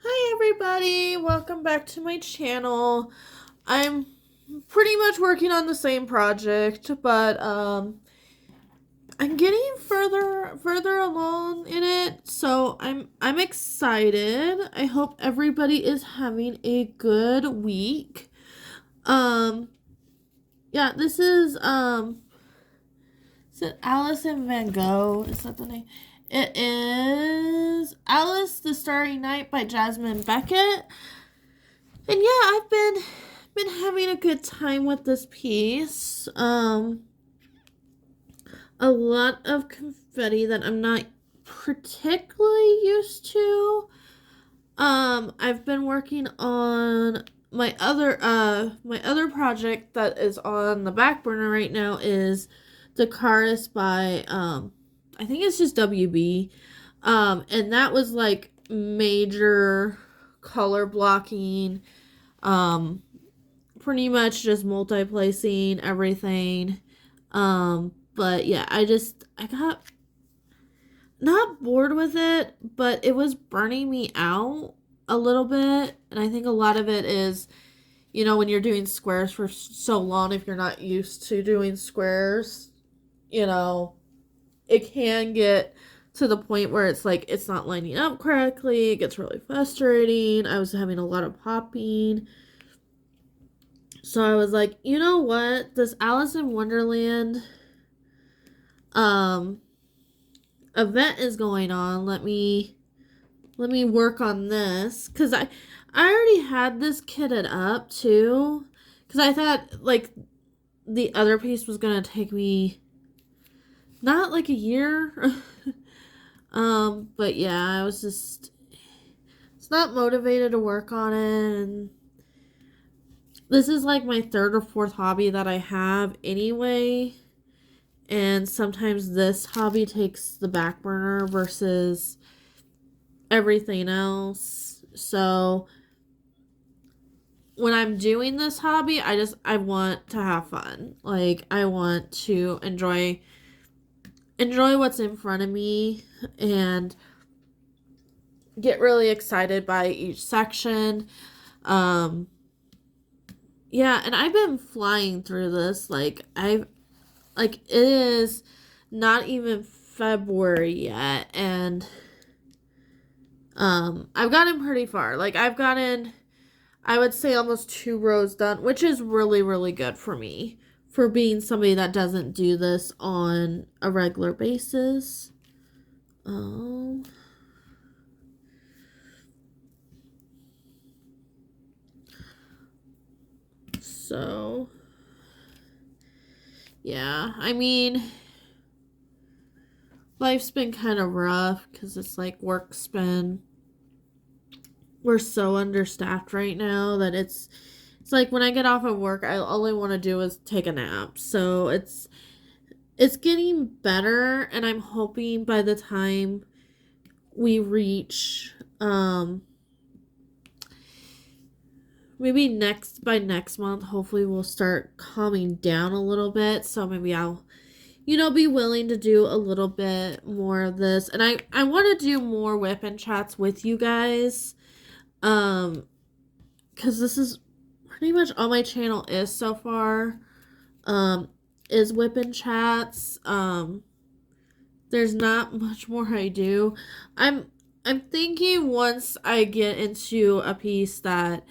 Hi everybody, welcome back to my channel. I'm pretty much working on the same project, but I'm getting further along in it, so I'm excited. I hope everybody is having a good week. Um yeah, is it Alice and Van Gogh? Is that the name? It is Alice the Starry Night by Jasmine Beckett. And yeah, I've been having a good time with this piece. A lot of confetti that I'm not particularly used to. I've been working on my other project that is on the back burner right now is the chorus by I think it's just WB. And that was like major color blocking, um pretty much just multi-placing everything. But yeah, I got not bored with it, but it was burning me out a little bit. And I think a lot of it is, when you're doing squares for so long, if you're not used to doing squares, you know, it can get to the point where it's like it's not lining up correctly. It gets really frustrating. I was having a lot of popping. So I was like, you know what? This Alice in Wonderland um event is going on. Let me work on this, cuz I already had this kitted up too, cuz I thought like the other piece was going to take me not like a year. But yeah, I was just it's not motivated to work on it, and this is like my third or fourth hobby that I have anyway. And sometimes this hobby takes the back burner versus everything else. So when I'm doing this hobby, I want to have fun. Like I want to enjoy what's in front of me and get really excited by each section. Um yeah, and I've been flying through this. Like it is not even February yet, and I've gotten pretty far. Like I've gotten, I would say, almost 2 rows done, which is really, really good for me for being somebody that doesn't do this on a regular basis. Um, so yeah, I mean, life's been kind of rough because it's like we're so understaffed right now that it's like when I get off of work, all I want to do is take a nap. So it's getting better, and I'm hoping by the time we reach maybe by next month, hopefully we'll start calming down a little bit. So maybe I'll be willing to do a little bit more of this. And I want to do more whip and chats with you guys. Because this is pretty much all my channel is so far. Is whip and chats. There's not much more I do. I'm thinking once I get into a piece that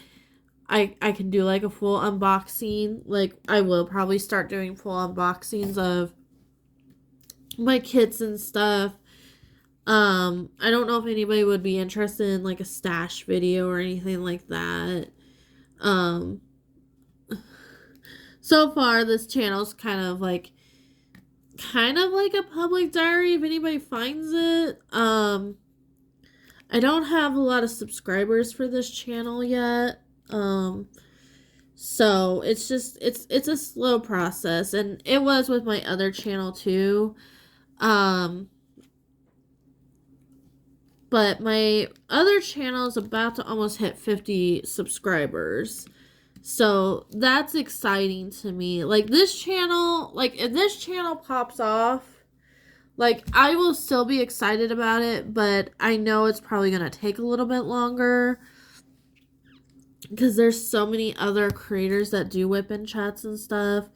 I can do like a full unboxing, like I will probably start doing full unboxings of my kits and stuff. I don't know if anybody would be interested in like a stash video or anything like that. Um, so far this channel's kind of like a public diary if anybody finds it. I don't have a lot of subscribers for this channel yet. So it's a slow process, and it was with my other channel too. Um, but my other channel is about to almost hit 50 subscribers. So that's exciting to me. Like this channel, like if this channel pops off, Like, I will still be excited about it, but I know it's probably going to take a little bit longer because there's so many other creators that do whip and chats and stuff.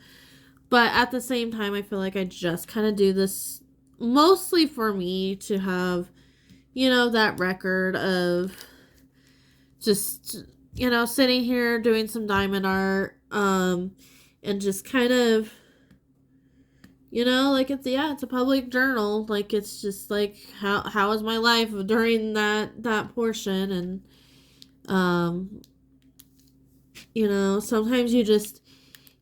But at the same time, I feel like I just kind of do this mostly for me to have, that record of just, sitting here doing some diamond art, and just kind of, like it's a public journal. Like, it's just like, how is my life during that portion? And, sometimes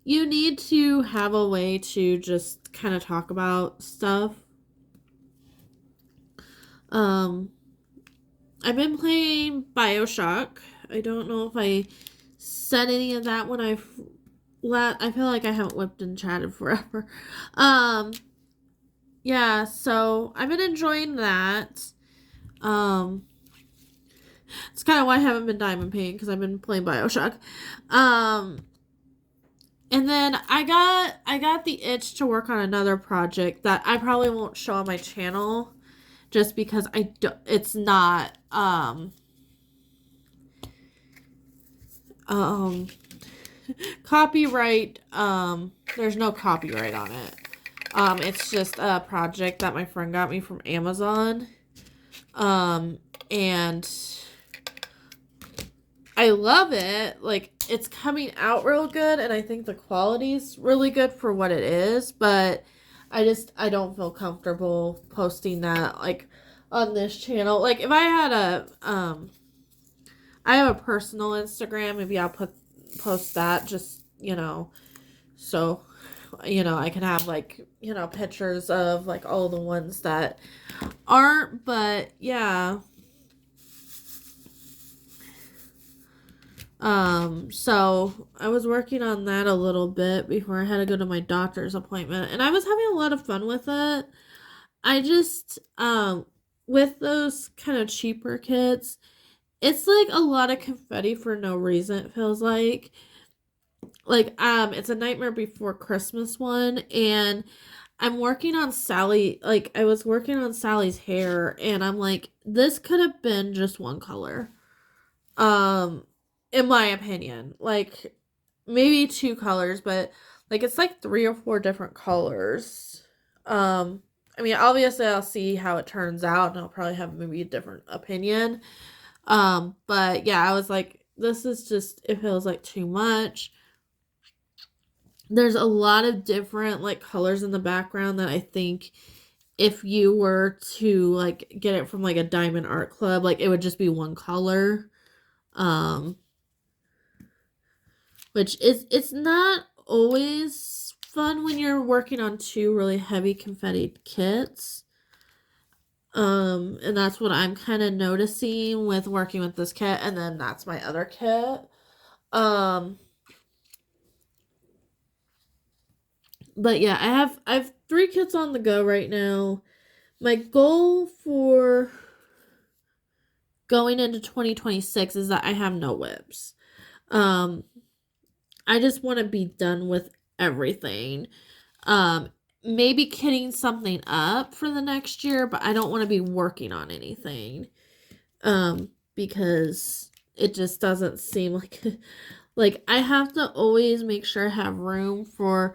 you need to have a way to just kind of talk about stuff. I've been playing BioShock. I don't know if I said any of that when I feel like I haven't whipped and chatted forever. Yeah, so I've been enjoying that. It's kind of why I haven't been diamond painting, because I've been playing BioShock. And then I got the itch to work on another project that I probably won't show on my channel, just because it's not copyright. There's no copyright on it. It's just a project that my friend got me from Amazon. And I love it. Like, it's coming out real good, and I think the quality's really good for what it is, but I don't feel comfortable posting that, like, on this channel. Like, if I had I have a personal Instagram, maybe I'll post that, just, so, I can have, like, pictures of, like, all the ones that aren't, but, yeah. So I was working on that a little bit before I had to go to my doctor's appointment, and I was having a lot of fun with it. I just, with those kind of cheaper kits, it's like a lot of confetti for no reason, it feels like. Like, it's a Nightmare Before Christmas one, and I'm working on Sally, like, I was working on Sally's hair, and I'm like, this could have been just one color. In my opinion, like, maybe two colors, but, like, it's like 3 or 4 different colors. I mean, obviously I'll see how it turns out, and I'll probably have maybe a different opinion. But yeah, I was like, this is just, it feels like too much. There's a lot of different, like, colors in the background that I think if you were to, like, get it from, like, a diamond art club, like, it would just be one color. Which it's not always fun when you're working on 2 really heavy confetti kits. And that's what I'm kind of noticing with working with this kit, and then that's my other kit. But yeah, I have 3 kits on the go right now. My goal for going into 2026 is that I have no whips. I just want to be done with everything. Maybe kitting something up for the next year, but I don't want to be working on anything. Because it just doesn't seem like I have to always make sure I have room for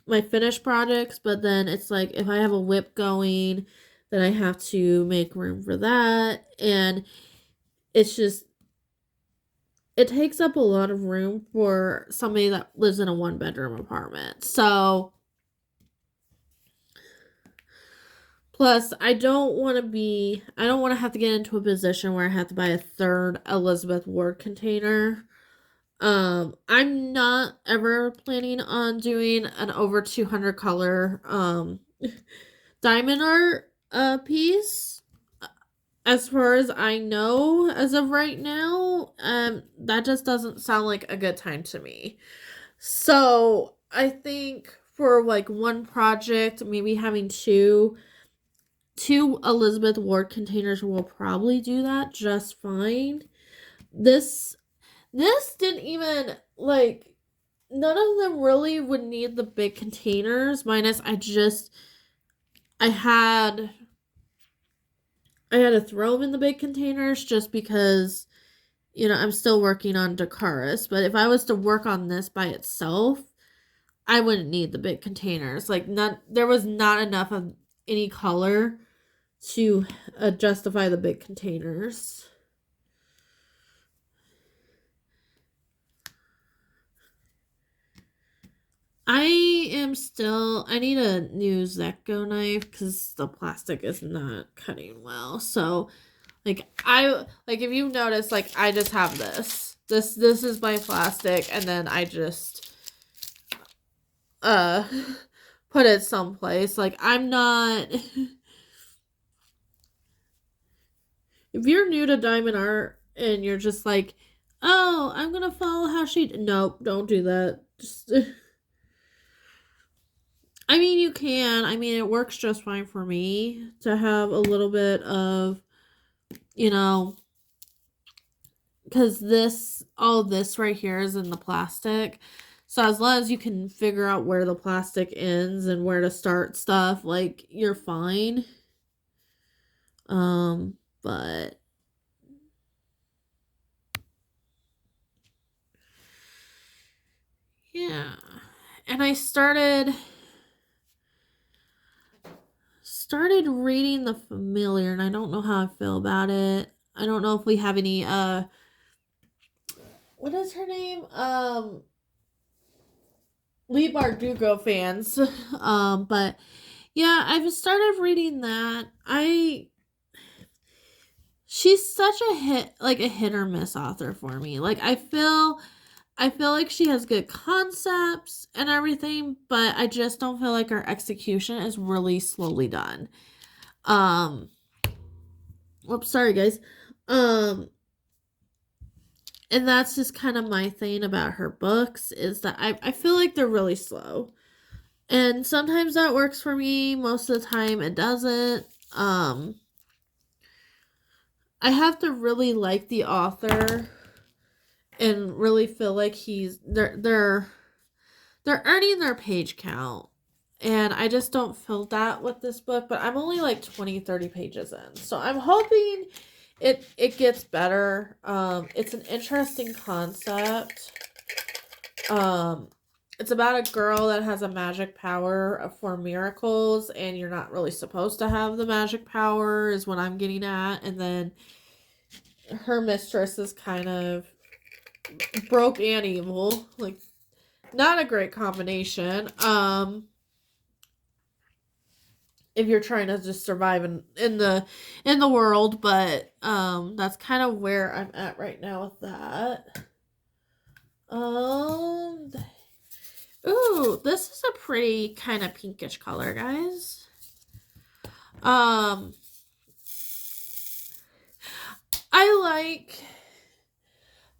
my finished projects, but then it's like if I have a whip going, then I have to make room for that, and it's just, it takes up a lot of room for somebody that lives in a 1-bedroom apartment. So, plus, I don't want to have to get into a position where I have to buy a 3rd Elizabeth Ward container. I'm not ever planning on doing an over 200 color, diamond art, piece. As far as I know, as of right now, that just doesn't sound like a good time to me. So, I think for, like, one project, maybe having two Elizabeth Ward containers will probably do that just fine. This didn't even, like, none of them really would need the big containers, minus I had to throw them in the big containers just because, I'm still working on Dakaris. But if I was to work on this by itself, I wouldn't need the big containers. Like, there was not enough of any color to justify the big containers. I need a new Zekko knife because the plastic is not cutting well. So, if you notice, I just have this. This is my plastic, and then I just put it someplace. I'm not. If you're new to diamond art and you're just like, oh, I'm gonna follow how she. Nope, don't do that. Just. I mean, you can. I mean, it works just fine for me to have a little bit of, because all this right here is in the plastic. So as long as you can figure out where the plastic ends and where to start stuff, you're fine. But yeah. And I started reading The Familiar, and I don't know how I feel about it. I don't know if we have any what is her name? Lee Bardugo fans. But yeah, I've started reading that. She's such a hit or miss author for me. I feel like she has good concepts and everything, but I just don't feel like her execution is really slowly done. Whoops, sorry guys. And that's just kind of my thing about her books, is that I feel like they're really slow. And sometimes that works for me. Most of the time it doesn't. I have to really like the author and really feel like they're earning their page count. And I just don't feel that with this book, but I'm only 20-30 pages in. So I'm hoping it gets better. It's an interesting concept. It's about a girl that has a magic power for miracles, and you're not really supposed to have the magic power, is what I'm getting at. And then her mistress is kind of broke and evil. Not a great combination. If you're trying to just survive in the world, but that's kind of where I'm at right now with that. Ooh, this is a pretty kind of pinkish color, guys.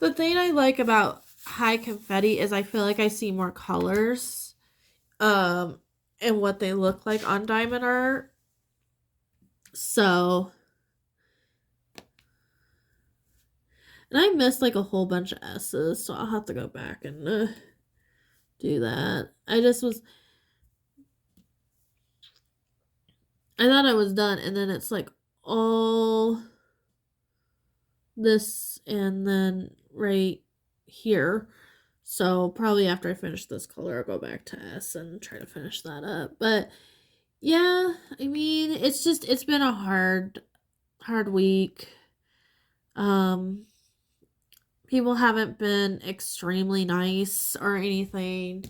The thing I like about High Confetti is I feel like I see more colors, and what they look like on diamond art. So, and I missed a whole bunch of S's, so I'll have to go back and do that. I thought I was done, and then it's all this and then right here. So probably after I finish this color, I'll go back to S and try to finish that up. But yeah, I mean, it's been a hard week. People haven't been extremely nice or anything.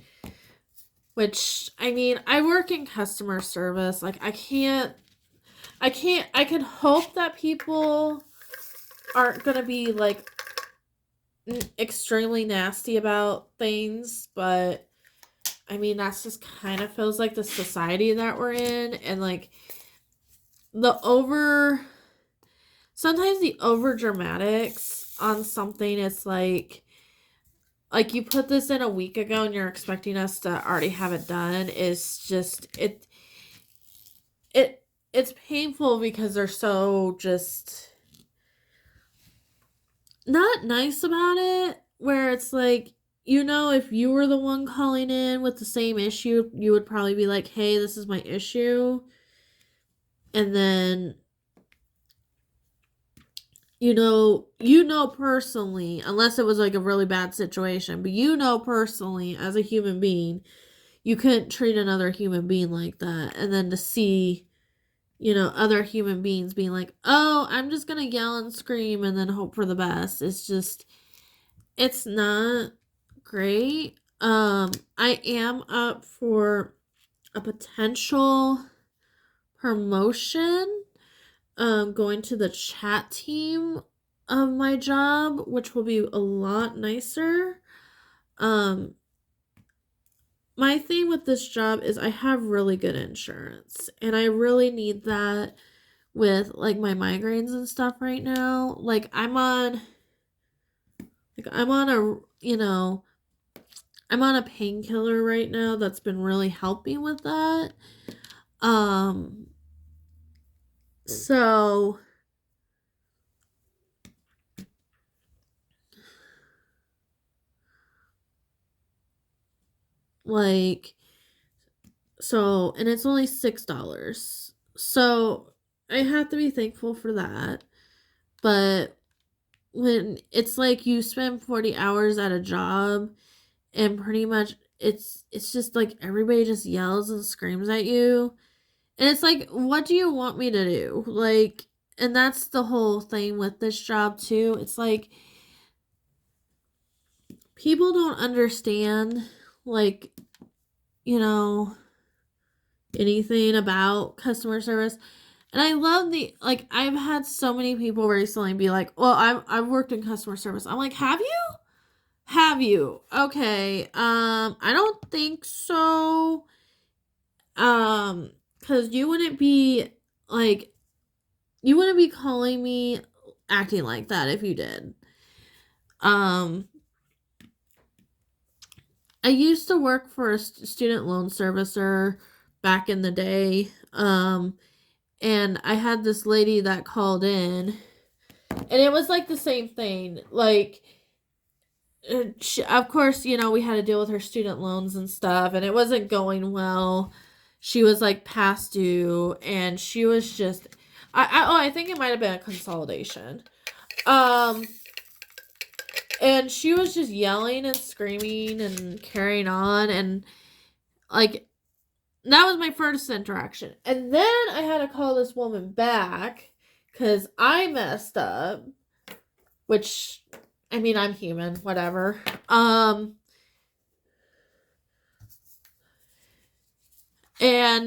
Which, I mean, I work in customer service. I can hope that people aren't gonna be extremely nasty about things, but I mean, that's just kind of feels like the society that we're in. And sometimes the over dramatics on something, it's like you put this in a week ago and you're expecting us to already have it done, is just it's painful because they're so just not nice about it, where it's if you were the one calling in with the same issue, you would probably be like, hey, this is my issue. And then, you know personally, unless it was like a really bad situation, but personally as a human being, you couldn't treat another human being like that. And then to see, other human beings being like, oh, I'm just gonna yell and scream and then hope for the best. It's not great. I am up for a potential promotion, going to the chat team of my job, which will be a lot nicer. Um, my thing with this job is I have really good insurance, and I really need that with like my migraines and stuff right now. I'm on a painkiller right now that's been really helping with that. Um so like and it's only $6. So I have to be thankful for that. But when it's like you spend 40 hours at a job and pretty much it's just like everybody just yells and screams at you. And it's like, what do you want me to do? Like, and that's the whole thing with this job too. It's like people don't understand, like, you know, anything about customer service. And I love I've had so many people recently be like, well, I've worked in customer service. I'm like, have you? Have you? Okay. I don't think so. Because like, you wouldn't be calling me acting like that if you did. Um, I used to work for a student loan servicer back in the day. And I had this lady that called in, and it was like the same thing. Like, of course, we had to deal with her student loans and stuff, and it wasn't going well. She was like past due, and she was just, I think it might have been a consolidation. And she was just yelling and screaming and carrying on, and like that was my first interaction. And then I had to call this woman back because I messed up, which, I mean, I'm human, whatever. And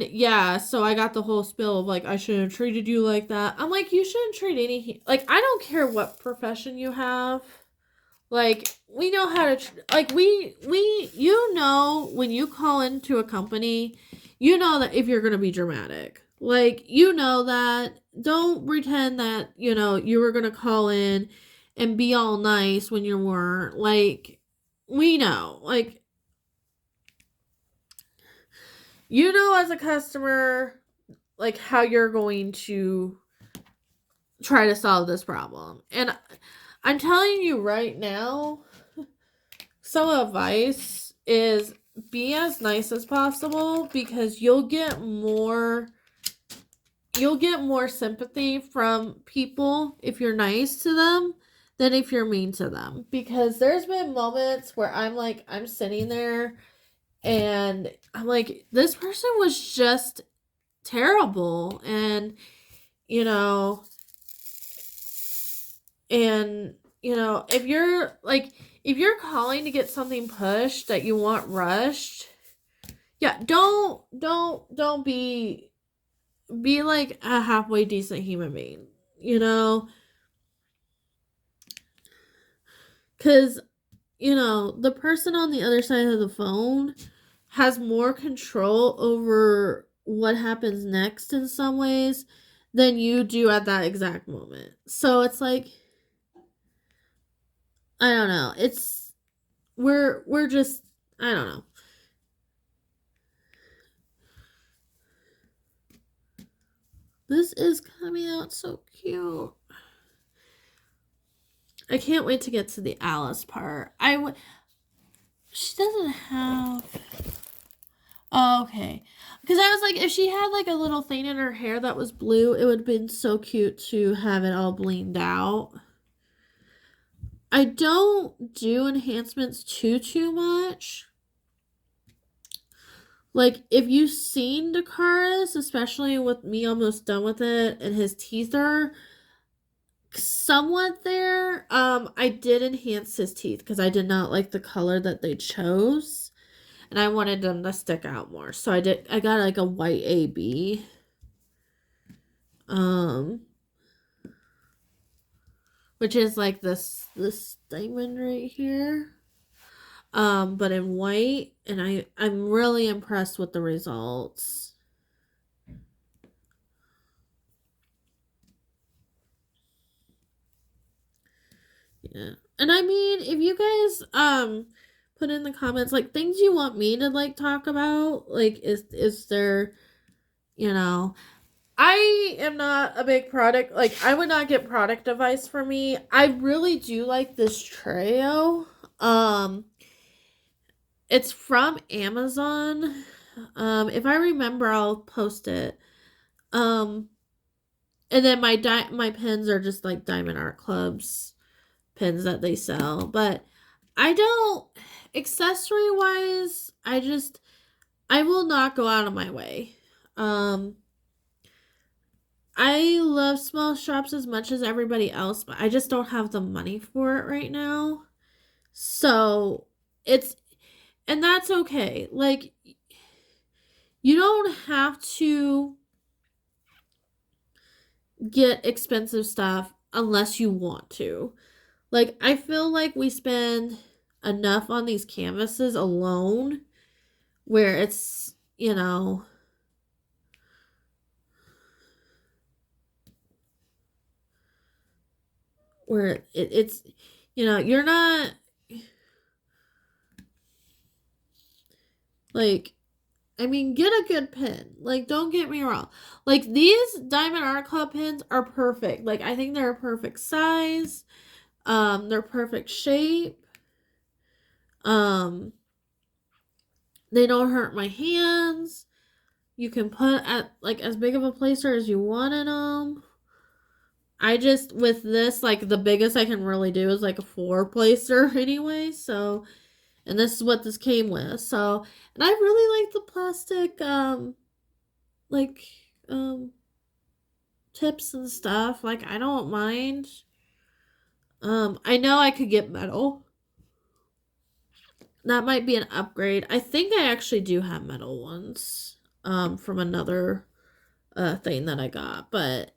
yeah, so I got the whole spill of like, I shouldn't have treated you like that. I'm like, you shouldn't treat like, I don't care what profession you have. Like, we know how to, when you call into a company, that if you're going to be dramatic. Like, that. Don't pretend that, you were going to call in and be all nice when you weren't. Like, we know. Like, as a customer, like, how you're going to try to solve this problem. And I'm telling you right now, some advice is be as nice as possible, because you'll get more sympathy from people if you're nice to them than if you're mean to them. Because there's been moments where I'm sitting there and I'm like, this person was just terrible. And if you're calling to get something pushed that you want rushed, yeah, don't be like a halfway decent human being, because the person on the other side of the phone has more control over what happens next in some ways than you do at that exact moment. So it's like, I don't know. We're just, I don't know. This is coming out so cute. I can't wait to get to the Alice part. She doesn't have. Oh, okay. Because I was like, if she had like a little thing in her hair that was blue, it would have been so cute to have it all blinged out. I don't do enhancements too much. Like, if you've seen Dakaris, especially with me almost done with it, and his teeth are somewhat there, I did enhance his teeth because I did not like the color that they chose. And I wanted them to stick out more. So I got like a white AB. Which is like this diamond right here. But in white, and I'm really impressed with the results. Yeah. And I mean, if you guys put in the comments like things you want me to like talk about, like is there, you know, I am not a big product, like I would not get product advice for me. I really do like this trio. It's from Amazon. If I remember, I'll post it. Um, and then my pins are just like Diamond Art Club's pins that they sell. But I don't, accessory wise, I will not go out of my way. I love small shops as much as everybody else, but I just don't have the money for it right now. So and that's okay. Like, you don't have to get expensive stuff unless you want to. Like, I feel like we spend enough on these canvases alone where it's, where it's, you're not, like, I mean, get a good pin. Like, don't get me wrong. Like, these Diamond Art Club pins are perfect. Like, I think they're a perfect size. They're perfect shape. They don't hurt my hands. You can put at, like, as big of a placer as you want in them. I just, with this, like, the biggest I can really do is, like, a 4 placer anyway, so, and this is what this came with, so, and I really like the plastic, like, tips and stuff, like, I don't mind. I know I could get metal. That might be an upgrade. I think I actually do have metal ones, from another, thing that I got, but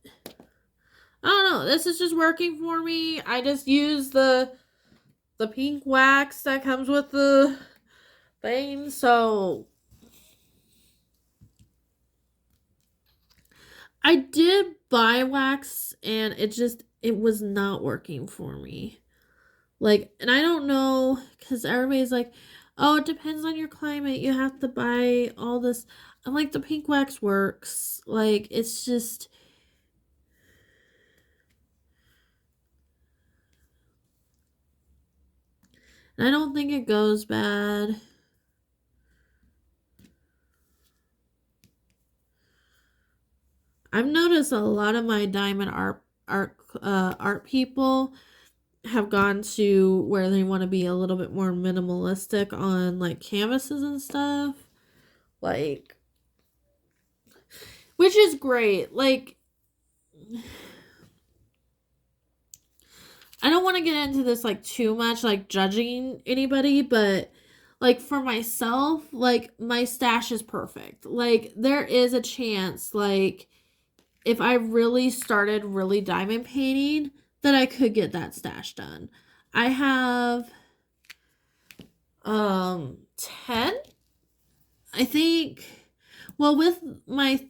I don't know. This is just working for me. I just use the pink wax that comes with the thing. So I did buy wax and it was not working for me. Like, and I don't know, because everybody's like, oh, it depends on your climate. You have to buy all this. I'm like, the pink wax works. Like, it's just, I don't think it goes bad. I've noticed a lot of my diamond art people have gone to where they want to be a little bit more minimalistic on like canvases and stuff, like, which is great. Like, I don't want to get into this like too much, like judging anybody, but like for myself, like my stash is perfect. Like, there is a chance, like, if I really started really diamond painting, that I could get that stash done. I have 10, I think. Well, with my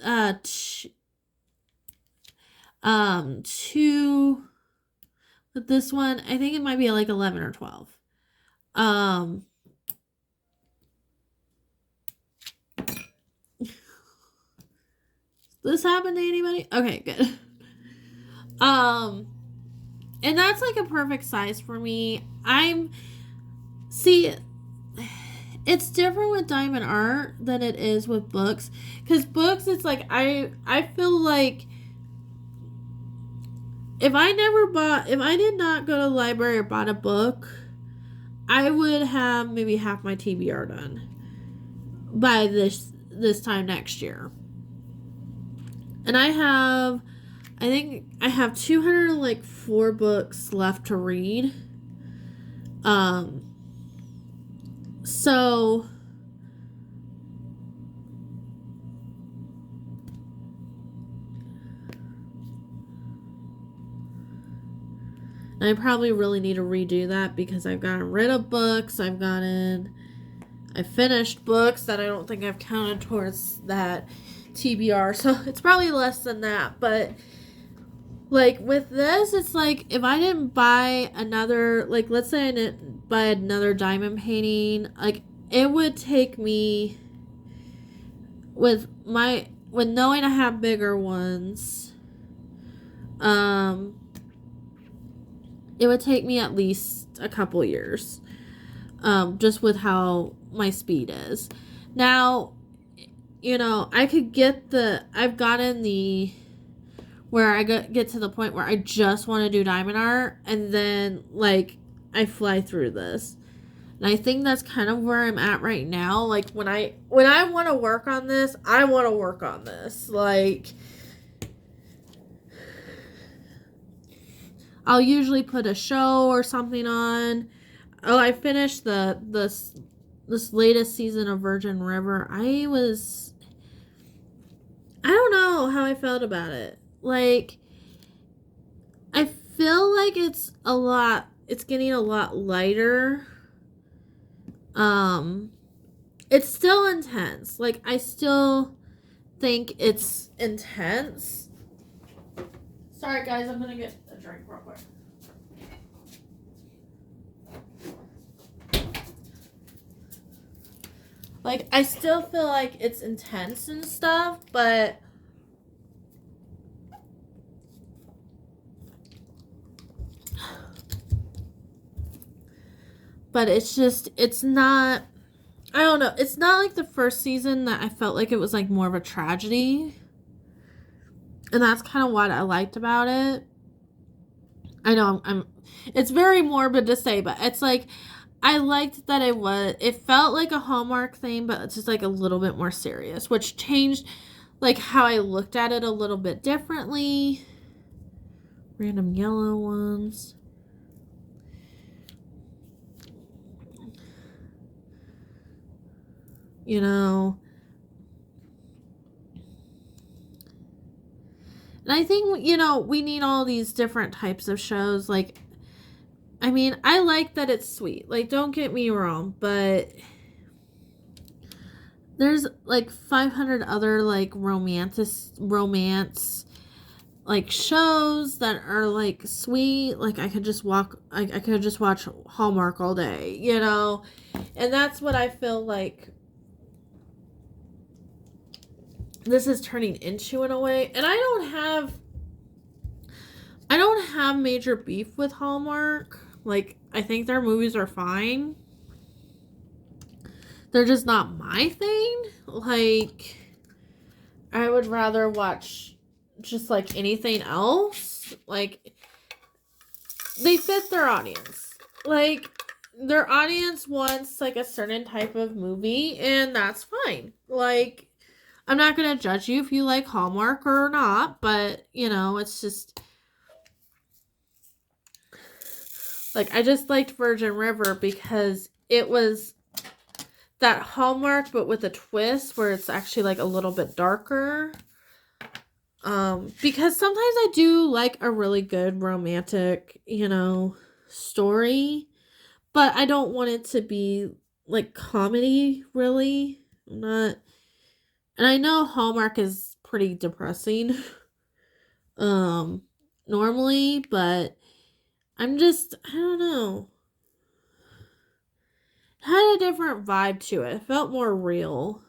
2, with this one, I think it might be like 11 or 12. This happened to anybody? Okay, good. And that's like a perfect size for me. See, it's different with diamond art than it is with books. Because books, it's like, I feel like if I did not go to the library or bought a book, I would have maybe half my TBR done by this time next year. And I think I have 204 books left to read. So I probably really need to redo that because I've gotten rid of books. I finished books that I don't think I've counted towards that TBR. So it's probably less than that. But like with this, it's like if I didn't buy another, like let's say I didn't buy another diamond painting, like it would take me with knowing I have bigger ones, it would take me at least a couple years, just with how my speed is. Now, I could I've gotten where I get to the point where I just want to do diamond art, and then, like, I fly through this. And I think that's kind of where I'm at right now. Like, when I want to work on this, I want to work on this. Like, I'll usually put a show or something on. Oh, I finished this latest season of Virgin River. I don't know how I felt about it. Like, I feel like it's getting a lot lighter. It's still intense. Like, I still think it's intense. Sorry, guys, I'm gonna get a drink real quick. Like, I still feel like it's intense and stuff, but it's not, I don't know, it's not like the first season that I felt like it was like more of a tragedy. And that's kind of what I liked about it. I know it's very morbid to say, but it's like, I liked that it felt like a Hallmark thing, but it's just like a little bit more serious, which changed like how I looked at it a little bit differently. Random yellow ones. And I think, we need all these different types of shows. Like, I mean, I like that it's sweet. Like, don't get me wrong, but there's like 500 other like romance like shows that are like sweet. Like, I could just watch Hallmark all day, and that's what I feel like this is turning into in a way. And I don't have major beef with Hallmark. Like, I think their movies are fine. They're just not my thing. Like, I would rather watch just like anything else. Like, they fit their audience. Like, their audience wants like a certain type of movie, and that's fine. Like, I'm not gonna judge you if you like Hallmark or not, but it's just like, I just liked Virgin River because it was that Hallmark, but with a twist where it's actually like a little bit darker. Because sometimes I do like a really good romantic, story, but I don't want it to be like comedy, really. And I know Hallmark is pretty depressing, normally, but I don't know. It had a different vibe to it. It felt more real.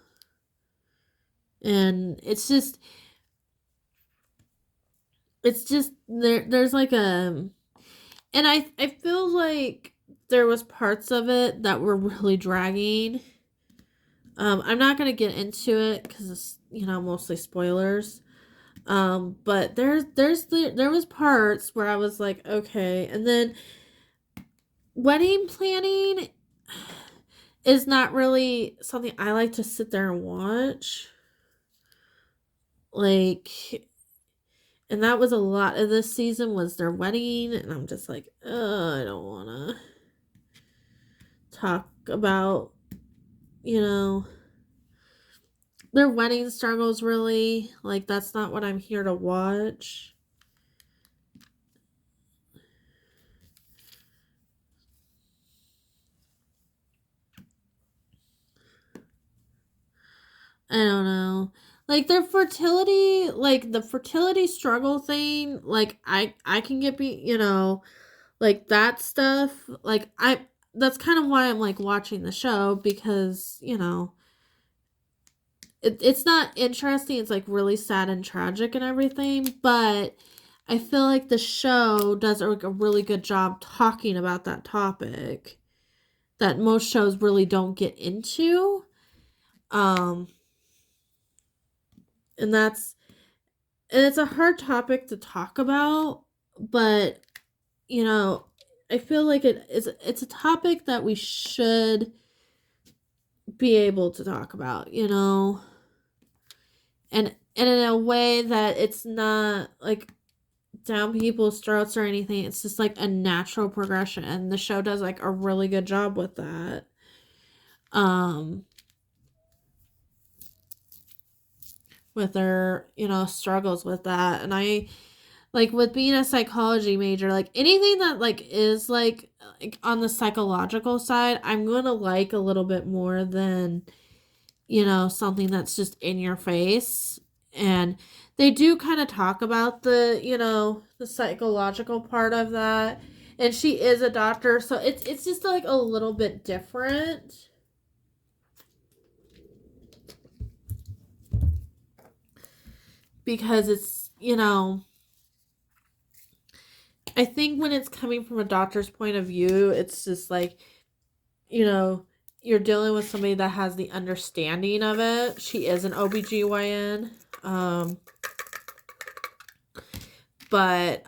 And it's just there's like and I feel like there was parts of it that were really dragging. I'm not gonna get into it because it's mostly spoilers. But there was parts where I was like, okay, and then wedding planning is not really something I like to sit there and watch. Like, and that was a lot of this season was their wedding, and I'm just like, I don't want to talk about, you know, their wedding struggles really. Like, that's not what I'm here to watch. I don't know. Like their fertility, like the fertility struggle thing, like I can get like that stuff. Like that's kind of why I'm like watching the show because, it's not interesting. It's like really sad and tragic and everything, but I feel like the show does a really good job talking about that topic that most shows really don't get into. Um and it's a hard topic to talk about, but I feel like it's a topic that we should be able to talk about, and in a way that it's not like down people's throats or anything. It's just like a natural progression, and the show does like a really good job with that. With their struggles with that, and I like with being a psychology major, like anything that like is like on the psychological side, I'm gonna like a little bit more than something that's just in your face. And they do kind of talk about the psychological part of that, and she is a doctor, so it's just like a little bit different because it's I think when it's coming from a doctor's point of view, it's just like, you're dealing with somebody that has the understanding of it. She is an OBGYN. But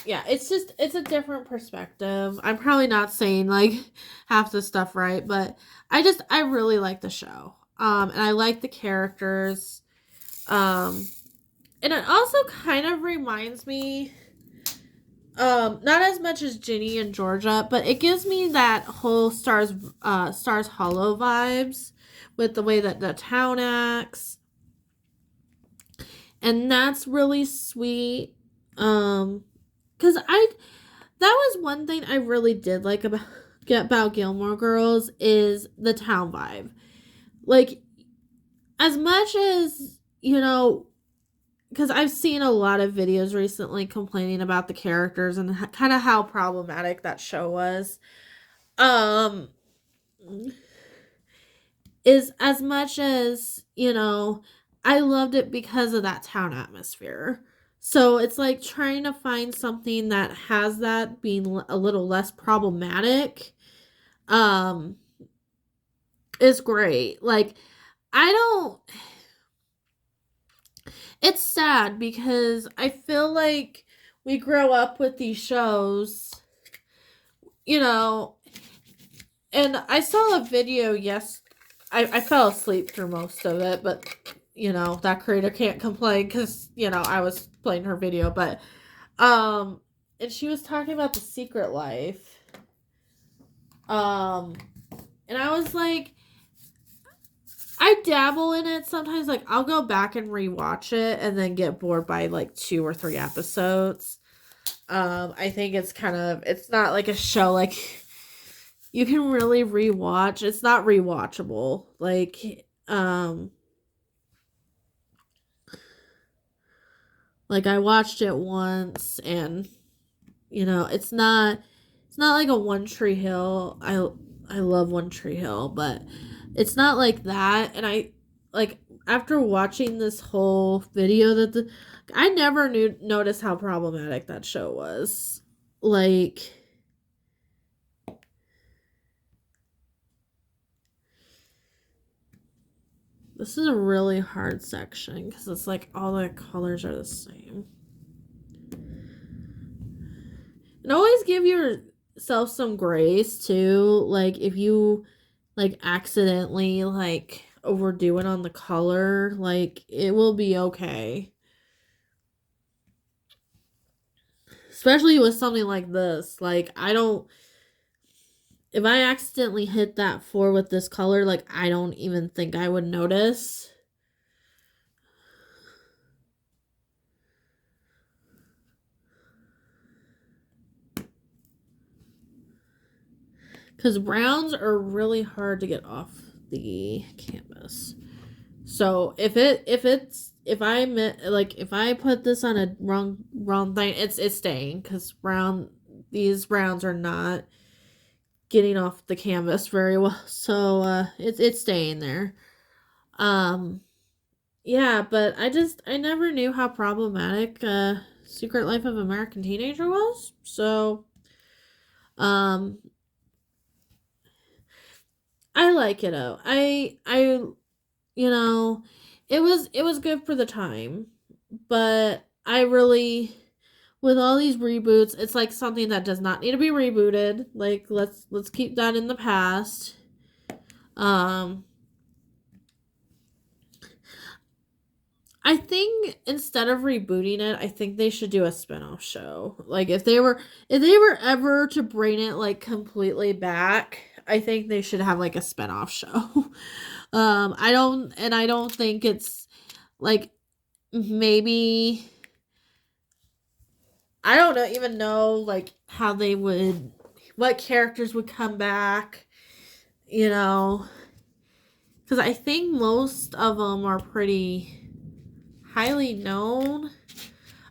yeah, it's a different perspective. I'm probably not saying like half the stuff right, but I really like the show. And I like the characters. And it also kind of reminds me not as much as Ginny and Georgia, but it gives me that whole Stars Hollow vibes with the way that the town acts. And that's really sweet. Cuz that was one thing I really did like about Gilmore Girls is the town vibe. Like as much as, because I've seen a lot of videos recently complaining about the characters and kind of how problematic that show was. Is as much as, I loved it because of that town atmosphere. So it's like trying to find something that has that being a little less problematic um is great. Like I don't it's sad because I feel like we grow up with these shows, you know, and I saw a video, I fell asleep through most of it, but, that creator can't complain because, I was playing her video, but, and she was talking about The Secret Life, and I was like, I dabble in it sometimes. Like, I'll go back and rewatch it and then get bored by like 2 or 3 episodes. I think it's not like a show like you can really rewatch. It's not rewatchable. Like I watched it once and it's not like a One Tree Hill. I love One Tree Hill, but it's not like that. And I like after watching this whole video I never noticed how problematic that show was. Like, This is a really hard section because it's like all the colors are the same. And always give yourself some grace too. Like if you like accidentally like overdo it on the color, like it will be okay. Especially with something like this. Like if I accidentally hit that 4 with this color, like I don't even think I would notice. Because browns are really hard to get off the canvas. So if I put this on a wrong thing, it's staying because these browns are not getting off the canvas very well. So it's staying there. Yeah, but I never knew how problematic Secret Life of American Teenager was. So I like it out. You know, it was good for the time, but I really with all these reboots, it's like something that does not need to be rebooted. Like let's keep that in the past. I think instead of rebooting it, I think they should do a spin-off show. Like if they were ever to bring it like completely back, I think they should have like a spin-off show. I don't think it's like maybe I don't know even know like how they would what characters would come back, you know, cuz I think most of them are pretty highly known.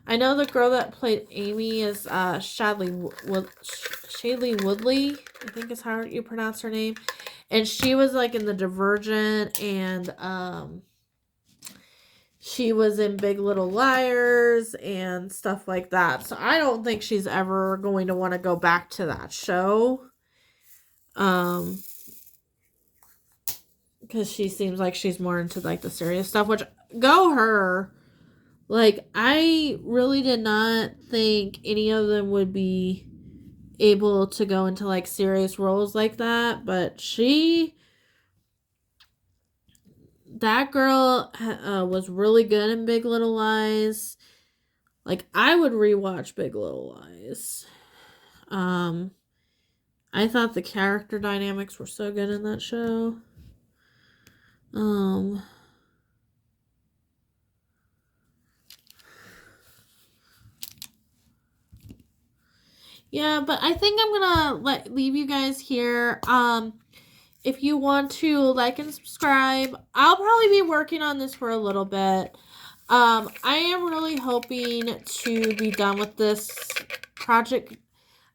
I know the girl that played Amy is Shailene Woodley, I think is how you pronounce her name. And she was like in the Divergent and she was in Big Little Liars and stuff like that. So I don't think she's ever going to want to go back to that show. Because she seems like she's more into like the serious stuff, which go her. Like I really did not think any of them would be able to go into like serious roles like that, but that girl was really good in Big Little Lies. Like I would rewatch Big Little Lies. I thought the character dynamics were so good in that show. Yeah, but I think I'm gonna leave you guys here. If you want to like and subscribe, I'll probably be working on this for a little bit. I am really hoping to be done with this project.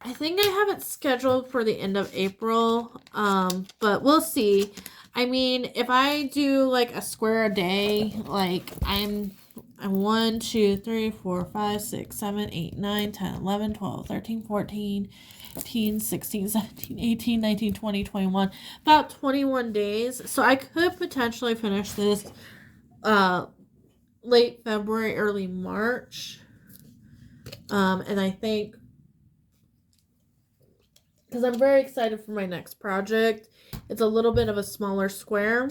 I think I have it scheduled for the end of April, but we'll see. I mean, if I do like a square a day, like I'm 1, 2, 3, 4, 5, 6, 7, 8, 9, 10, 11, 12, 13, 14, 15, 16, 17, 18, 19, 20, 21. About 21 days. So I could potentially finish this late February, early March. And I think because I'm very excited for my next project. It's a little bit of a smaller square.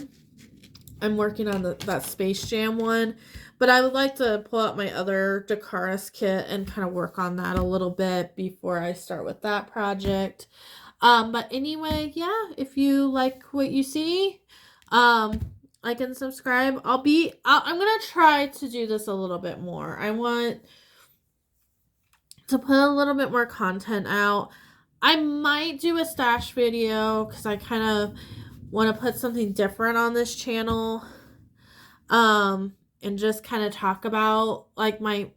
I'm working on that Space Jam one. But I would like to pull out my other Dakaris kit and kind of work on that a little bit before I start with that project. But anyway, yeah, if you like what you see, like and subscribe. I'm going to try to do this a little bit more. I want to put a little bit more content out. I might do a stash video because I kind of want to put something different on this channel. And just kind of talk about like my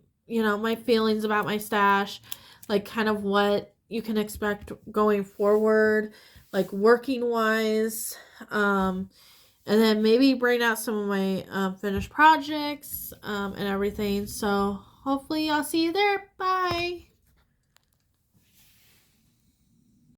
feelings about my stash, like kind of what you can expect going forward, like working wise. And then maybe bring out some of my finished projects and everything. So hopefully I'll see you there. Bye.